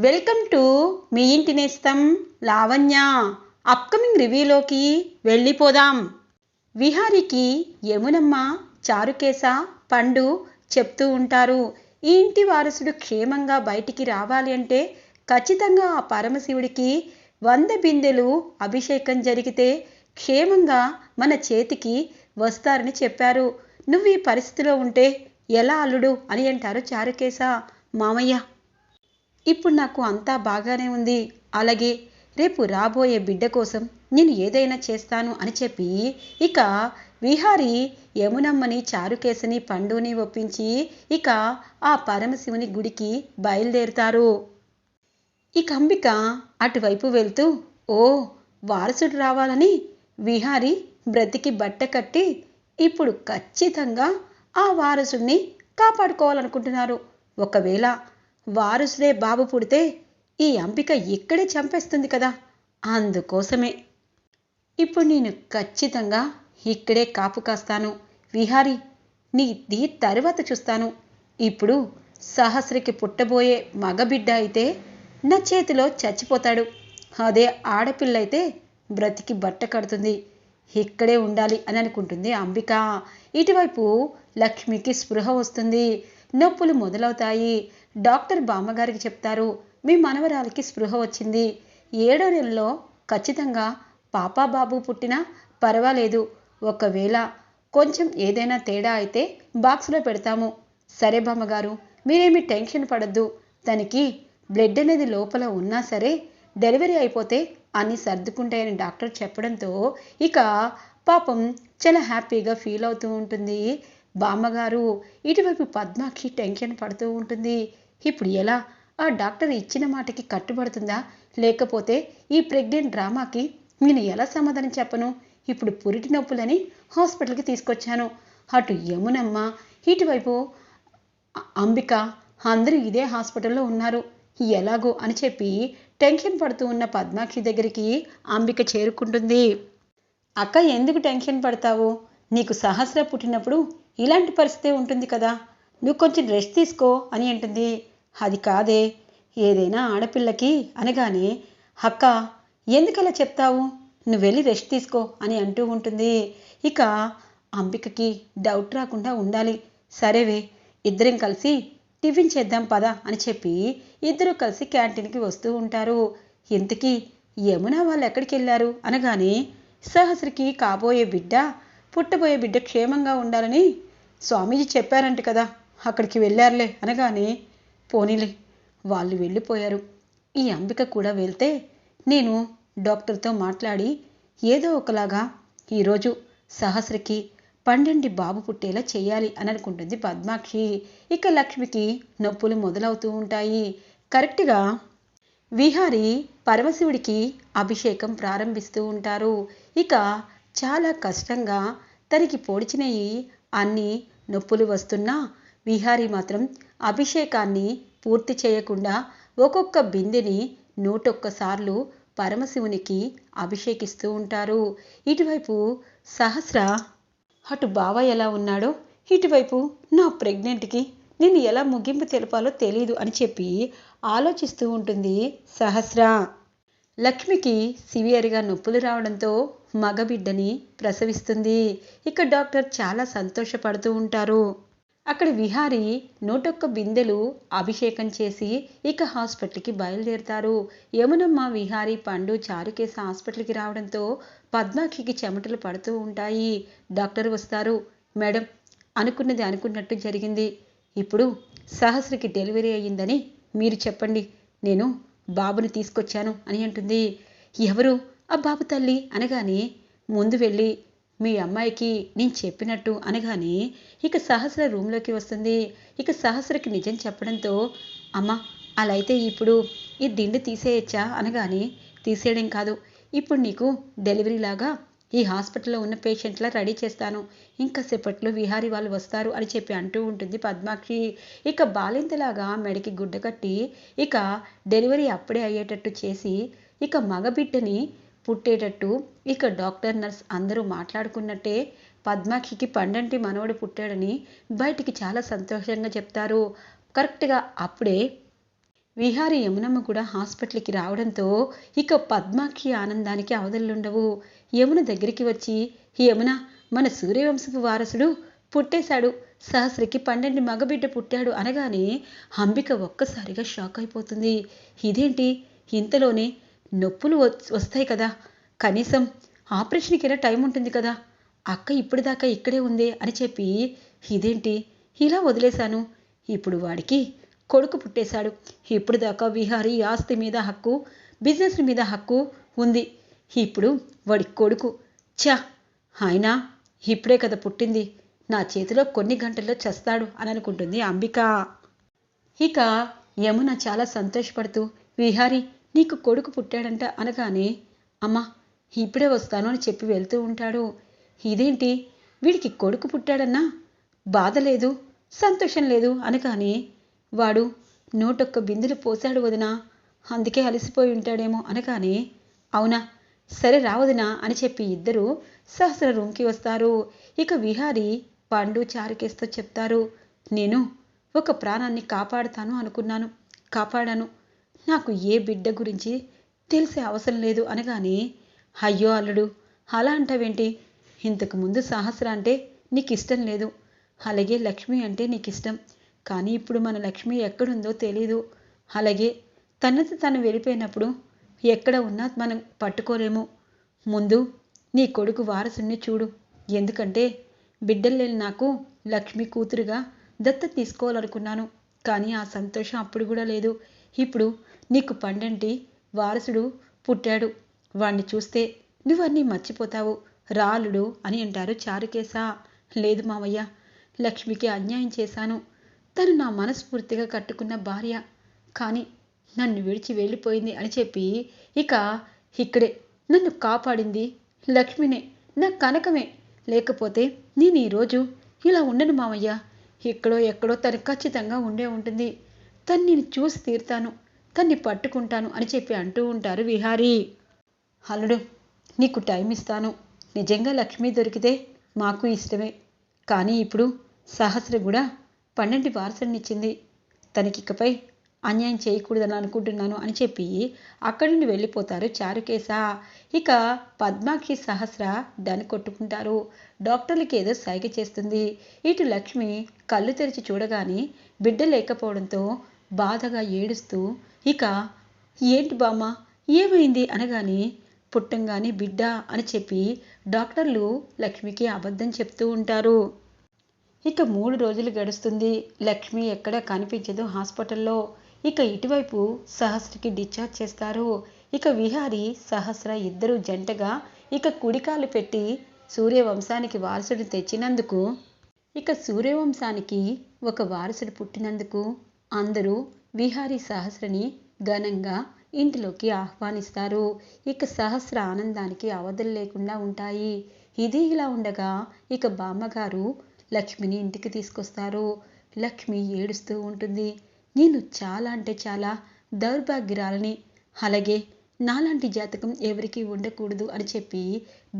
Welcome to me ఇంటి నేస్తం Lavanya. Upcoming రివ్యూలోకి వెళ్ళిపోదాం. విహారికి యమునమ్మ, చారుకేశ, పండు చెప్తూ ఉంటారు. ఈ ఇంటి వారసుడు క్షేమంగా బయటికి రావాలి అంటే ఖచ్చితంగా ఆ పరమశివుడికి 100 బిందెలు అభిషేకం జరిగితే క్షేమంగా మన చేతికి వస్తారని చెప్పారు. నువ్వు ఈ పరిస్థితిలో ఉంటే ఎలా అల్లుడు అని అంటారు చారుకేశ. మామయ్య, ఇప్పుడు నాకు అంతా బాగానే ఉంది, అలాగే రేపు రాబోయే బిడ్డ కోసం నేను ఏదైనా చేస్తాను అని చెప్పి ఇక విహారి యమునమ్మని, చారుకేశని, పండుని ఒప్పించి ఇక ఆ పరమశివుని గుడికి బయలుదేరుతారు. ఇక అంబిక అటువైపు వెళ్తూ, ఓ వారసుడు రావాలని విహారి బ్రతికి బట్ట కట్టి ఇప్పుడు ఖచ్చితంగా ఆ వారసుడిని కాపాడుకోవాలనుకుంటున్నారు. ఒకవేళ వారసుడే బాబు పుడితే ఈ అంబిక ఇక్కడే చంపేస్తుంది కదా. అందుకోసమే ఇప్పుడు నేను ఖచ్చితంగా ఇక్కడే కాపు కాస్తాను. విహారి, నీది తరువాత చూస్తాను. ఇప్పుడు సహస్రకి పుట్టబోయే మగబిడ్డ అయితే నా చేతిలో చచ్చిపోతాడు. అదే ఆడపిల్ల అయితే బ్రతికి బట్ట కడుతుంది. ఇక్కడే ఉండాలి అని అనుకుంటుంది అంబిక. ఇటువైపు లక్ష్మికి స్పృహ వస్తుంది. నొప్పులు మొదలవుతాయి. డాక్టర్ బామ్మగారికి చెప్తారు, మీ మనవరాలికి స్పృహ వచ్చింది. 7వ నెలలో ఖచ్చితంగా పాపా బాబు పుట్టినా పర్వాలేదు. ఒకవేళ కొంచెం ఏదైనా తేడా అయితే బాక్స్లో పెడతాము. సరే బామ్మగారు, మీరేమీ టెన్షన్ పడద్దు. తనకి బ్లడ్ అనేది లోపల ఉన్నా సరే డెలివరీ అయిపోతే అన్నీ సర్దుకుంటాయని డాక్టర్ చెప్పడంతో ఇక పాపం చాలా హ్యాపీగా ఫీల్ అవుతూ ఉంటుంది బామ్మగారు. ఇటువైపు పద్మాక్షి టెన్షన్ పడుతూ ఉంటుంది. ఇప్పుడు ఎలా? ఆ డాక్టర్ ఇచ్చిన మాటకి కట్టుబడుతుందా, లేకపోతే ఈ ప్రెగ్నెంట్ డ్రామాకి నేను ఎలా సమాధానం చెప్పను? ఇప్పుడు పురిటి నొప్పులని హాస్పిటల్కి తీసుకొచ్చాను. అటు యమునమ్మ, ఇటువైపు అంబిక అందరూ ఇదే హాస్పిటల్లో ఉన్నారు. ఎలాగో అని చెప్పి టెన్షన్ పడుతూ ఉన్న పద్మాక్షి దగ్గరికి అంబిక చేరుకుంటుంది. అక్క, ఎందుకు టెన్షన్ పడతావు? నీకు సహస్ర పుట్టినప్పుడు ఇలాంటి పరిస్థితే ఉంటుంది కదా, నువ్వు కొంచెం రెస్ట్ తీసుకో అని అంటుంది. అది కాదే, ఏదైనా ఆడపిల్లకి అనగానే అక్క ఎందుకలా చెప్తావు, నువ్వు వెళ్ళి రెస్ట్ తీసుకో అని అంటూ ఉంటుంది. ఇక అంబికకి డౌట్ రాకుండా ఉండాలి. సరేవే, ఇద్దరం కలిసి టిఫిన్ చేద్దాం పదా అని చెప్పి ఇద్దరు కలిసి క్యాంటీన్కి వస్తూ ఉంటారు. ఇంతకీ యమున వాళ్ళు ఎక్కడికి వెళ్ళారు అనగానే సహస్రకి పుట్టబోయే బిడ్డ క్షేమంగా ఉండాలని స్వామీజీ చెప్పారంట కదా, అక్కడికి వెళ్ళారులే అనగానే పోనీలే, వాళ్ళు వెళ్ళిపోయారు. ఈ అంబిక కూడా వెళ్తే నేను డాక్టర్తో మాట్లాడి ఏదో ఒకలాగా ఈరోజు సహస్రకి 12 బాబు పుట్టేలా చేయాలి అని అనుకుంటుంది పద్మాక్షి. ఇక లక్ష్మికి నొప్పులు మొదలవుతూ ఉంటాయి. కరెక్ట్గా విహారి పరమశివుడికి అభిషేకం ప్రారంభిస్తూ ఉంటారు. ఇక చాలా కష్టంగా తనకి పొడిచినవి అన్నీ నొప్పులు వస్తున్నా విహారి మాత్రం అభిషేకాన్ని పూర్తి చేయకుండా ఒక్కొక్క బిందెని 101 సార్లు పరమశివునికి అభిషేకిస్తూ ఉంటారు. ఇటువైపు సహస్ర అటు బావ ఎలా ఉన్నాడో, ఇటువైపు నా ప్రెగ్నెంట్కి నేను ఎలా ముగింపు తెలపాలో తెలీదు అని చెప్పి ఆలోచిస్తూ ఉంటుంది సహస్ర. లక్ష్మికి సివియర్గా నొప్పులు రావడంతో మగబిడ్డని ప్రసవిస్తుంది. ఇక డాక్టర్ చాలా సంతోషపడుతూ ఉంటారు. అక్కడ విహారి 101 బిందెలు అభిషేకం చేసి ఇక హాస్పిటల్కి బయలుదేరుతారు. యమునమ్మ, విహారి, పండు, చారుకేశ హాస్పిటల్కి రావడంతో పద్మాక్షికి చెమటలు పడుతూ ఉంటాయి. డాక్టర్ వస్తారు. మేడం, అనుకున్నది అనుకున్నట్టు జరిగింది. ఇప్పుడు సహస్రకి డెలివరీ అయ్యిందని మీరు చెప్పండి, నేను బాబుని తీసుకొచ్చాను అని అంటుంది. ఎవరు ఆ బాబు తల్లి అనగానే ముందు వెళ్ళి మీ అమ్మాయికి నేను చెప్పినట్టు అనగానే ఇక సహస్ర రూమ్లోకి వస్తుంది. ఇక సహస్రకి నిజం చెప్పడంతో అమ్మ, అలా అయితే ఇప్పుడు ఈ దిండు తీసేయచ్చా అనగానే తీసేయడం కాదు, ఇప్పుడు నీకు డెలివరీ లాగా ఈ హాస్పిటల్లో ఉన్న పేషెంట్లా రెడీ చేస్తాను, ఇంకా సేపట్లో విహారీ వాళ్ళు వస్తారు అని చెప్పి అంటూ ఉంటుంది పద్మాక్షి. ఇక బాలింతలాగా మెడకి గుడ్డ కట్టి ఇక డెలివరీ అప్పుడే అయ్యేటట్టు చేసి ఇక మగబిడ్డని పుట్టేటట్టు ఇక డాక్టర్, నర్స్ అందరూ మాట్లాడుకున్నట్టే పద్మాక్షికి 12 మనవడు పుట్టాడని బయటికి చాలా సంతోషంగా చెప్తారు. కరెక్ట్గా అప్పుడే విహారి యమునమ్మ కూడా హాస్పిటల్కి రావడంతో ఇక పద్మాక్షి ఆనందానికి అవధులుండవు. యమున దగ్గరికి వచ్చి, యమున, మన సూర్యవంశపు వారసుడు పుట్టేశాడు, సహస్రకి 12 మగబిడ్డ పుట్టాడు అనగానే అంబిక ఒక్కసారిగా షాక్ అయిపోతుంది. ఇదేంటి, ఇంతలోనే నొప్పులు వస్తాయి కదా, కనీసం ఆపరేషన్కైనా టైం ఉంటుంది కదా, అక్క ఇప్పటిదాకా ఇక్కడే ఉందే అని చెప్పి, ఇదేంటి ఇలా వదిలేశాను, ఇప్పుడు వాడికి కొడుకు పుట్టేశాడు, ఇప్పుడు దాకా విహారీ ఆస్తి మీద హక్కు, బిజినెస్ మీద హక్కు ఉంది, ఇప్పుడు వాడి కొడుకు చా, అయినా ఇప్పుడే కదా పుట్టింది, నా చేతిలో కొన్ని గంటల్లో చస్తాడు అని అనుకుంటుంది అంబిక. ఇక యమున చాలా సంతోషపడుతూ, విహారీ నీకు కొడుకు పుట్టాడంట అనగానే, అమ్మా ఇప్పుడే వస్తాను అని చెప్పి వెళ్తూ ఉంటాడు. ఇదేంటి, వీడికి కొడుకు పుట్టాడన్నా బాధ లేదు, సంతోషం లేదు అనగానే, వాడు 101 బిందులు పోశాడు వదినా, అందుకే అలసిపోయి ఉంటాడేమో అనగానే, అవునా, సరే రావదినా అని చెప్పి ఇద్దరు సహస్ర రూమ్కి వస్తారు. ఇక విహారీ పండు చారుకేస్తో చెప్తారు, నేను ఒక ప్రాణాన్ని కాపాడుతాను అనుకున్నాను, కాపాడాను, నాకు ఏ బిడ్డ గురించి తెలిసే అవసరం లేదు అనగానే, అయ్యో అల్లుడు అలా అంటావేంటి, ఇంతకుముందు సహస్ర అంటే నీకు ఇష్టం లేదు, అలాగే లక్ష్మి అంటే నీకు ఇష్టం, కానీ ఇప్పుడు మన లక్ష్మి ఎక్కడుందో తెలీదు, అలాగే తనతో తను వెళ్ళిపోయినప్పుడు ఎక్కడ ఉన్నా మనం పట్టుకోలేము, ముందు నీ కొడుకు వారసుని చూడు, ఎందుకంటే బిడ్డలు లేని నాకు లక్ష్మి కూతురుగా దత్తత తీసుకోవాలనుకున్నాను, కానీ ఆ సంతోషం అప్పుడు కూడా లేదు, ఇప్పుడు నీకు 12 వారసుడు పుట్టాడు, వాణ్ణి చూస్తే నువ్వన్నీ మర్చిపోతావు, రాలుడు అని అంటారు చారుకేశ. లేదు మావయ్య, లక్ష్మికి అన్యాయం చేశాను, తను నా మనస్ఫూర్తిగా కట్టుకున్న భార్య, కానీ నన్ను విడిచి వెళ్ళిపోయింది అని చెప్పి, ఇక ఇక్కడే నన్ను కాపాడింది లక్ష్మినే, నా కనకమే, లేకపోతే నేను ఈరోజు ఇలా ఉండను మావయ్య, ఎక్కడో తను ఖచ్చితంగా ఉండే ఉంటుంది, తను నేను చూసి తీరుతాను, తన్ని పట్టుకుంటాను అని చెప్పి అంటూ ఉంటారు విహారీ. అల్లుడు నీకు టైం ఇస్తాను, నిజంగా లక్ష్మి దొరికితే మాకు ఇష్టమే, కానీ ఇప్పుడు సహస్ర కూడా 12 వారసునిచ్చింది, తనకికపై అన్యాయం చేయకూడదని అనుకుంటున్నాను అని చెప్పి అక్కడి నుండి వెళ్ళిపోతారు చారుకేశ. ఇక పద్మాక్షి సహస్ర దాన్ని కొట్టుకుంటారు. డాక్టర్లకి ఏదో సైగ చేస్తుంది. ఇటు లక్ష్మి కళ్ళు తెరిచి చూడగానే బిడ్డ లేకపోవడంతో బాధగా ఏడుస్తూ, ఇక ఏంటి బామ్మ ఏమైంది అనగానే, పుట్టంగానే బిడ్డ అని చెప్పి డాక్టర్లు లక్ష్మికి అబద్ధం చెప్తూ ఉంటారు. ఇక 3 రోజులు గడుస్తుంది. లక్ష్మి ఎక్కడా కనిపించదు హాస్పిటల్లో. ఇక ఇటువైపు సహస్రకి డిశ్చార్జ్ చేస్తారు. ఇక విహారీ సహస్ర ఇద్దరు జంటగా ఇక కుడికాలు పెట్టి సూర్యవంశానికి వారసుడు తెచ్చినందుకు, ఇక సూర్యవంశానికి ఒక వారసుడు పుట్టినందుకు అందరూ విహారీ సహస్రని ఘనంగా ఇంటిలోకి ఆహ్వానిస్తారు. ఇక సహస్ర ఆనందానికి అవధులు లేకుండా ఉంటాయి. ఇది ఇలా ఉండగా ఇక బామ్మగారు లక్ష్మిని ఇంటికి తీసుకొస్తారు. లక్ష్మి ఏడుస్తూ ఉంటుంది. నేను చాలా అంటే చాలా దౌర్భాగ్యురాలని, అలాగే నాలాంటి జాతకం ఎవరికీ ఉండకూడదు అని చెప్పి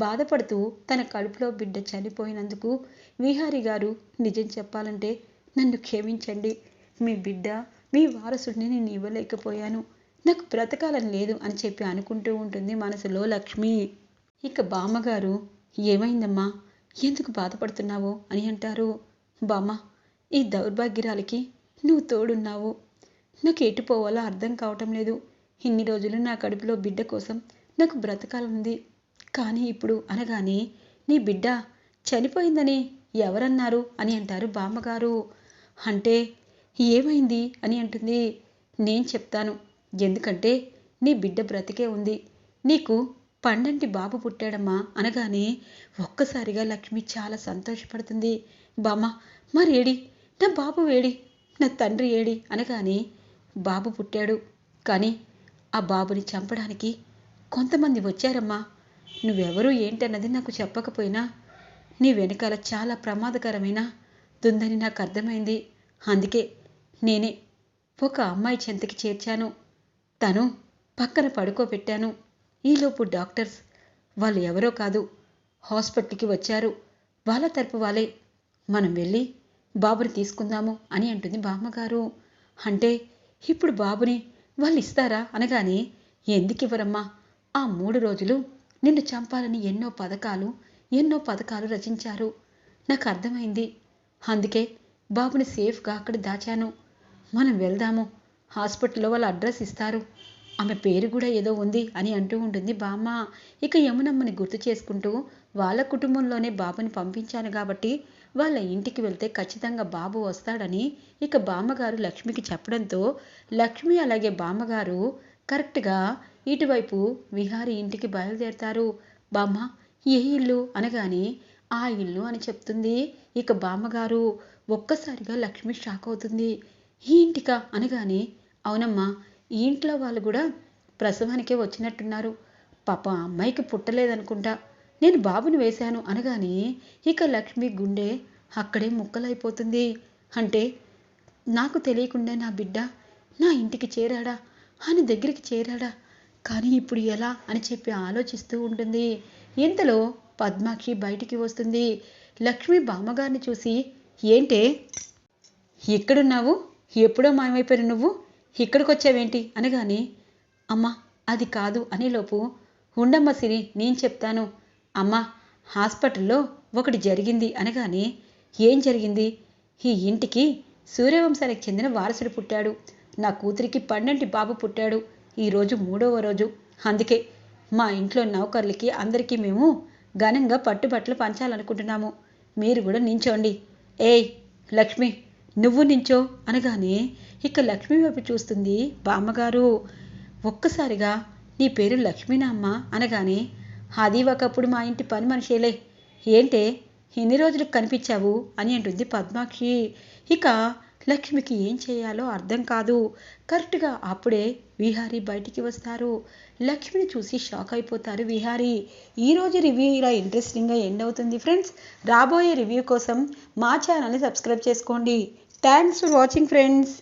బాధపడుతూ తన కడుపులో బిడ్డ చనిపోయినందుకు, విహారీ గారు నిజం చెప్పాలంటే నన్ను క్షమించండి, మీ బిడ్డ మీ వారసుడిని నేను ఇవ్వలేకపోయాను, నాకు బ్రతకాలని లేదు అని చెప్పి అనుకుంటూ ఉంటుంది మనసులో లక్ష్మి. ఇక బామ్మగారు, ఏమైందమ్మా, ఎందుకు బాధపడుతున్నావు అని అంటారు. బామ్మ, ఈ దౌర్భాగ్యురాలికి నువ్వు తోడున్నావు, నాకు ఎటు పోవాలో అర్థం కావటం లేదు, ఇన్ని రోజులు నా కడుపులో బిడ్డ కోసం నాకు బ్రతకాలంది, కానీ ఇప్పుడు అనగానే, నీ బిడ్డ చనిపోయిందని ఎవరన్నారు అని అంటారు బామ్మగారు. అంటే ఏమైంది అని అంటుంది. నేను చెప్తాను, ఎందుకంటే నీ బిడ్డ బ్రతికే ఉంది, నీకు 12 బాబు పుట్టాడమ్మా అనగానే ఒక్కసారిగా లక్ష్మి చాలా సంతోషపడుతుంది. బామ్మ, మరేడి నా బాబు ఏడి, నా తండ్రి ఏడి అనగానే, బాబు పుట్టాడు, కానీ ఆ బాబుని చంపడానికి కొంతమంది వచ్చారమ్మా, నువ్వెవరూ ఏంటన్నది నాకు చెప్పకపోయినా నీ వెనకాల చాలా ప్రమాదకరమైన దుందని నాకు అర్థమైంది, అందుకే నేనే ఒక అమ్మాయి చెంతకి చేర్చాను, తను పక్కన పడుకోబెట్టాను, ఈలోపు డాక్టర్స్ వాళ్ళు ఎవరో కాదు హాస్పిటల్కి వచ్చారు, వాళ్ళ తరపు వాళ్ళే, మనం వెళ్ళి బాబుని తీసుకుందాము అని అంటుంది బామ్మగారు. అంటే ఇప్పుడు బాబుని వాళ్ళు ఇస్తారా అనగానే, ఎందుకు ఇవ్వరమ్మా, ఆ 3 రోజులు నిన్ను చంపాలని ఎన్నో పథకాలు రచించారు. నాకు అర్థమైంది. అందుకే బాబుని సేఫ్గా అక్కడ దాచాను. మనం వెళ్దాము, హాస్పిటల్లో వాళ్ళ అడ్రస్ ఇస్తారు, ఆమె పేరు కూడా ఏదో ఉంది అని అంటూ ఉంటుంది బామ్మ. ఇక యమునమ్మని గుర్తు చేసుకుంటూ, వాళ్ళ కుటుంబంలోనే బాబుని పంపించాను కాబట్టి వాళ్ళ ఇంటికి వెళ్తే ఖచ్చితంగా బాబు వస్తాడని ఇక బామ్మగారు లక్ష్మికి చెప్పడంతో, లక్ష్మి అలాగే బామ్మగారు కరెక్ట్గా ఇటువైపు విహారీ ఇంటికి బయలుదేరతారు. బామ్మ, ఏ ఇల్లు అనగానే, ఆ ఇల్లు అని చెప్తుంది ఇక బామ్మగారు. ఒక్కసారిగా లక్ష్మి షాక్ అవుతుంది. ఈ ఇంటికా అనగానే, అవునమ్మా, ఈ ఇంట్లో వాళ్ళు కూడా ప్రసవానికే వచ్చినట్టున్నారు. పాప అమ్మాయికి పుట్టలేదనుకుంటా, నేను బాబుని వేశాను అనగానే ఇక లక్ష్మి గుండె అక్కడే ముక్కలైపోతుంది. అంటే నాకు తెలియకుండా నా బిడ్డ నా ఇంటికి చేరాడా, ఆయన దగ్గరికి చేరాడా, కానీ ఇప్పుడు ఎలా అని చెప్పి ఆలోచిస్తూ ఉంటుంది. ఇంతలో పద్మాక్షి బయటికి వస్తుంది. లక్ష్మి బామ్మగారిని చూసి, ఏంటే ఎక్కడున్నావు, ఎప్పుడో మాయమైపోయిన నువ్వు ఇక్కడికి వచ్చావేంటి అనగానే, అమ్మా అది కాదు అనేలోపు, ఉండమ్మ సిరి, నేను చెప్తాను. అమ్మా, హాస్పిటల్లో ఒకటి జరిగింది అనగానే, ఏం జరిగింది? ఈ ఇంటికి సూర్యవంశానికి చెందిన వారసుడు పుట్టాడు. నా కూతురికి పండంటి బాబు పుట్టాడు. ఈరోజు 3వ రోజు. అందుకే మా ఇంట్లో నౌకర్లకి అందరికీ మేము ఘనంగా పట్టుబట్టలు పంచాలనుకుంటున్నాము. మీరు కూడా నించోండి. ఏయ్ లక్ష్మి, నువ్వు నించో అనగానే ఇక లక్ష్మి వైపు చూస్తుంది బామ్మగారు. ఒక్కసారిగా, నీ పేరు లక్ష్మీనా అమ్మా అనగానే, అది ఒకప్పుడు మా ఇంటి పని మనిషేలే, ఏంటే ఎన్ని రోజులకు కనిపించావు అని అంటుంది పద్మాక్షి. ఇక లక్ష్మికి ఏం చేయాలో అర్థం కాదు. కరెక్ట్గా అప్పుడే విహారీ బయటికి వస్తారు. లక్ష్మిని చూసి షాక్ అయిపోతారు విహారీ. ఈరోజు రివ్యూ ఇలా ఇంట్రెస్టింగ్గా ఎండ్ అవుతుంది ఫ్రెండ్స్. రాబోయే రివ్యూ కోసం మా ఛానల్ని సబ్స్క్రైబ్ చేసుకోండి. Thanks for watching friends.